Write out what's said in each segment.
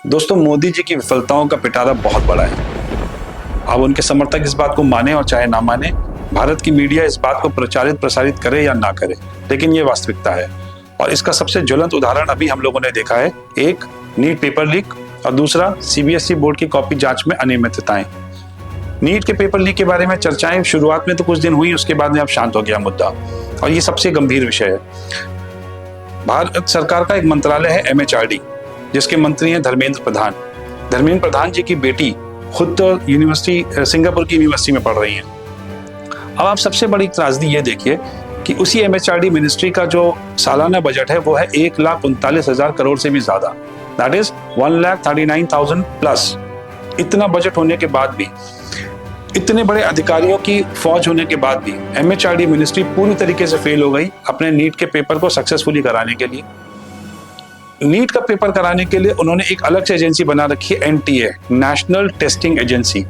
दोस्तों, मोदी जी की विफलताओं का पिटारा बहुत बड़ा है। अब उनके समर्थक इस बात को माने और चाहे ना माने, भारत की मीडिया इस बात को प्रसारित करे या ना करे, लेकिन ये वास्तविकता है। और इसका सबसे ज्वलंत उदाहरण अभी हम लोगों ने देखा है। एक, नीट पेपर लीक, और दूसरा, सीबीएसई बोर्ड की कॉपी जांच में अनियमितताएं। नीट के पेपर लीक के बारे में चर्चाएं शुरुआत में तो कुछ दिन हुई, उसके बाद में अब शांत हो गया मुद्दा, और ये सबसे गंभीर विषय है। भारत सरकार का एक मंत्रालय है MHRD, जिसके मंत्री हैं धर्मेंद्र प्रधान। धर्मेंद्र प्रधान जी की बेटी खुद तो यूनिवर्सिटी, सिंगापुर की यूनिवर्सिटी में पढ़ रही हैं। अब आप सबसे बड़ी त्रासदी ये देखिए कि उसी MHRD मिनिस्ट्री का जो सालाना बजट है वो है 1,39,000 करोड़ से भी ज्यादा, दैट इज 1,39,000 प्लस। इतना बजट होने के बाद भी, इतने बड़े अधिकारियों की फौज होने के बाद भी MHRD मिनिस्ट्री पूरी तरीके से फेल हो गई अपने नीट के पेपर को सक्सेसफुली कराने के लिए। नीट का पेपर कराने के लिए उन्होंने एक अलग से एजेंसी बना रखी है, NTA, नेशनल टेस्टिंग एजेंसी।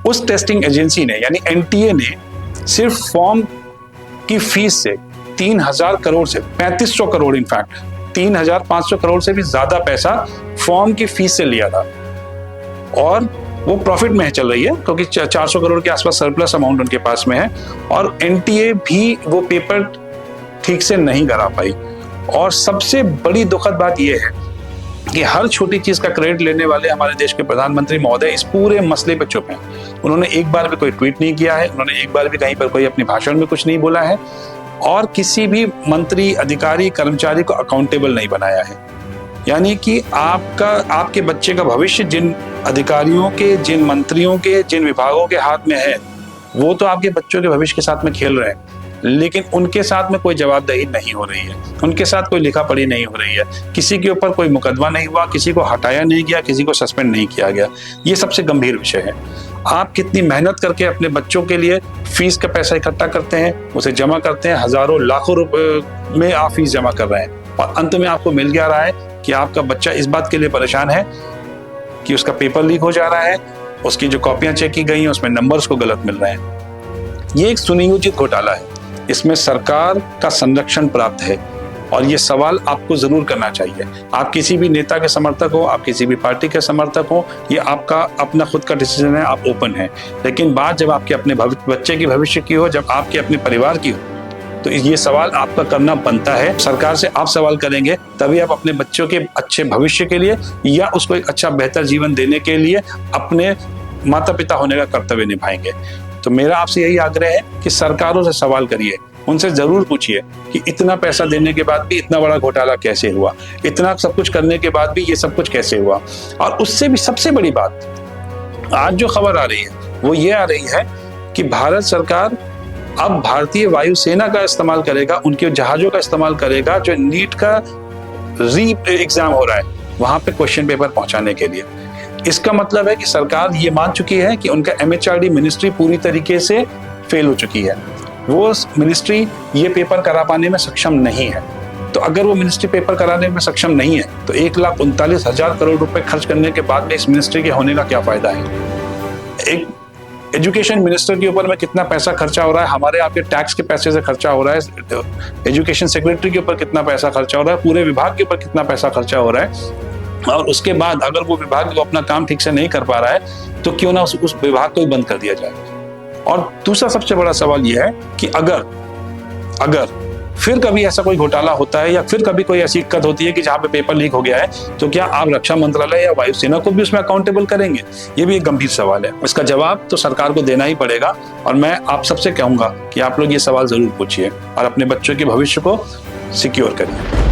उस टेस्टिंग एजेंसी ने यानी NTA ने सिर्फ फॉर्म की फीस से 3,000 करोड़ से 3,500 करोड़, इनफैक्ट 3,500 करोड़ से भी ज्यादा पैसा फॉर्म की फीस से लिया था, और वो प्रॉफिट में चल रही है क्योंकि 400 करोड़ के आसपास सरप्लस अमाउंट उनके पास में है। और NTA भी वो पेपर ठीक से नहीं करा पाई। और सबसे बड़ी दुखद बात यह है कि हर छोटी चीज का क्रेडिट लेने वाले हमारे देश के प्रधानमंत्री महोदय इस पूरे मसले पे चुप हैं। उन्होंने एक बार भी कोई ट्वीट नहीं किया है, उन्होंने एक बार भी कहीं पर कोई अपने भाषण में कुछ नहीं बोला है, और किसी भी मंत्री, अधिकारी, कर्मचारी को अकाउंटेबल नहीं बनाया है। यानी कि आपके बच्चे का भविष्य जिन अधिकारियों के, जिन मंत्रियों के, जिन विभागों के हाथ में है, वो तो आपके बच्चों के भविष्य के साथ में खेल रहे हैं, लेकिन उनके साथ में कोई जवाबदेही नहीं हो रही है, उनके साथ कोई लिखा पढ़ी नहीं हो रही है, किसी के ऊपर कोई मुकदमा नहीं हुआ, किसी को हटाया नहीं गया, किसी को सस्पेंड नहीं किया गया। ये सबसे गंभीर विषय है। आप कितनी मेहनत करके अपने बच्चों के लिए फीस का पैसा इकट्ठा करते हैं, उसे जमा करते हैं, हजारों लाखों रुपए में आप फीस जमा कर रहे हैं, और अंत में आपको मिल क्या रहा है कि आपका बच्चा इस बात के लिए परेशान है कि उसका पेपर लीक हो जा रहा है, उसकी जो कॉपियां चेक की गई हैं उसमें नंबर्स को गलत मिल रहे हैं। ये एक सुनियोजित घोटाला है, इसमें सरकार का संरक्षण प्राप्त है, और ये सवाल आपको जरूर करना चाहिए। आप किसी भी नेता के समर्थक हो, आप किसी भी पार्टी के समर्थक हो, ये आपका अपना खुद का डिसीजन है, आप ओपन है। लेकिन बात जब आपके अपने बच्चे की भविष्य की हो, जब आपके अपने परिवार की हो, तो ये सवाल आपका करना बनता है। सरकार से आप सवाल करेंगे तभी आप अपने बच्चों के अच्छे भविष्य के लिए या उसको एक अच्छा बेहतर जीवन देने के लिए अपने माता पिता होने का कर्तव्य निभाएंगे। तो मेरा आपसे यही आग्रह है कि सरकारों से सवाल करिए, उनसे जरूर पूछिए कि इतना पैसा देने के बाद भी इतना बड़ा घोटाला कैसे हुआ, इतना सब कुछ करने के बाद भी ये सब कुछ कैसे हुआ। और उससे भी सबसे बड़ी बात, आज जो खबर आ रही है वो ये आ रही है कि भारत सरकार अब भारतीय वायुसेना का इस्तेमाल करेगा, उनके जहाजों का इस्तेमाल करेगा, जो नीट का री एग्जाम हो रहा है वहां पे क्वेश्चन पेपर पहुंचाने के लिए। इसका मतलब है कि सरकार ये मान चुकी है कि उनका MHRD मिनिस्ट्री पूरी तरीके से फेल हो चुकी है। वो मिनिस्ट्री ये पेपर करा पाने में सक्षम नहीं है। तो अगर वो मिनिस्ट्री पेपर कराने में सक्षम नहीं है तो 1,39,000 करोड़ रुपए खर्च करने के बाद में इस मिनिस्ट्री के होने का क्या फायदा है। एक एजुकेशन मिनिस्टर के ऊपर में कितना पैसा खर्चा हो रहा है, हमारे आपके टैक्स के पैसे से खर्चा हो रहा है, एजुकेशन सेक्रेटरी के ऊपर कितना पैसा खर्चा हो रहा है, पूरे विभाग के ऊपर कितना पैसा खर्चा हो रहा है, और उसके बाद अगर वो विभाग वो अपना काम ठीक से नहीं कर पा रहा है तो क्यों ना उस विभाग को ही बंद कर दिया जाए। और दूसरा सबसे बड़ा सवाल यह है कि अगर फिर कभी ऐसा कोई घोटाला होता है या फिर कभी कोई ऐसी दिक्कत होती है कि जहां पे पेपर लीक हो गया है, तो क्या आप रक्षा मंत्रालय या वायुसेना को भी उसमें अकाउंटेबल करेंगे? ये भी एक गंभीर सवाल है। इसका जवाब तो सरकार को देना ही पड़ेगा, और मैं आप सबसे कहूंगा कि आप लोग ये सवाल जरूर पूछिए और अपने बच्चों के भविष्य को सिक्योर करिए।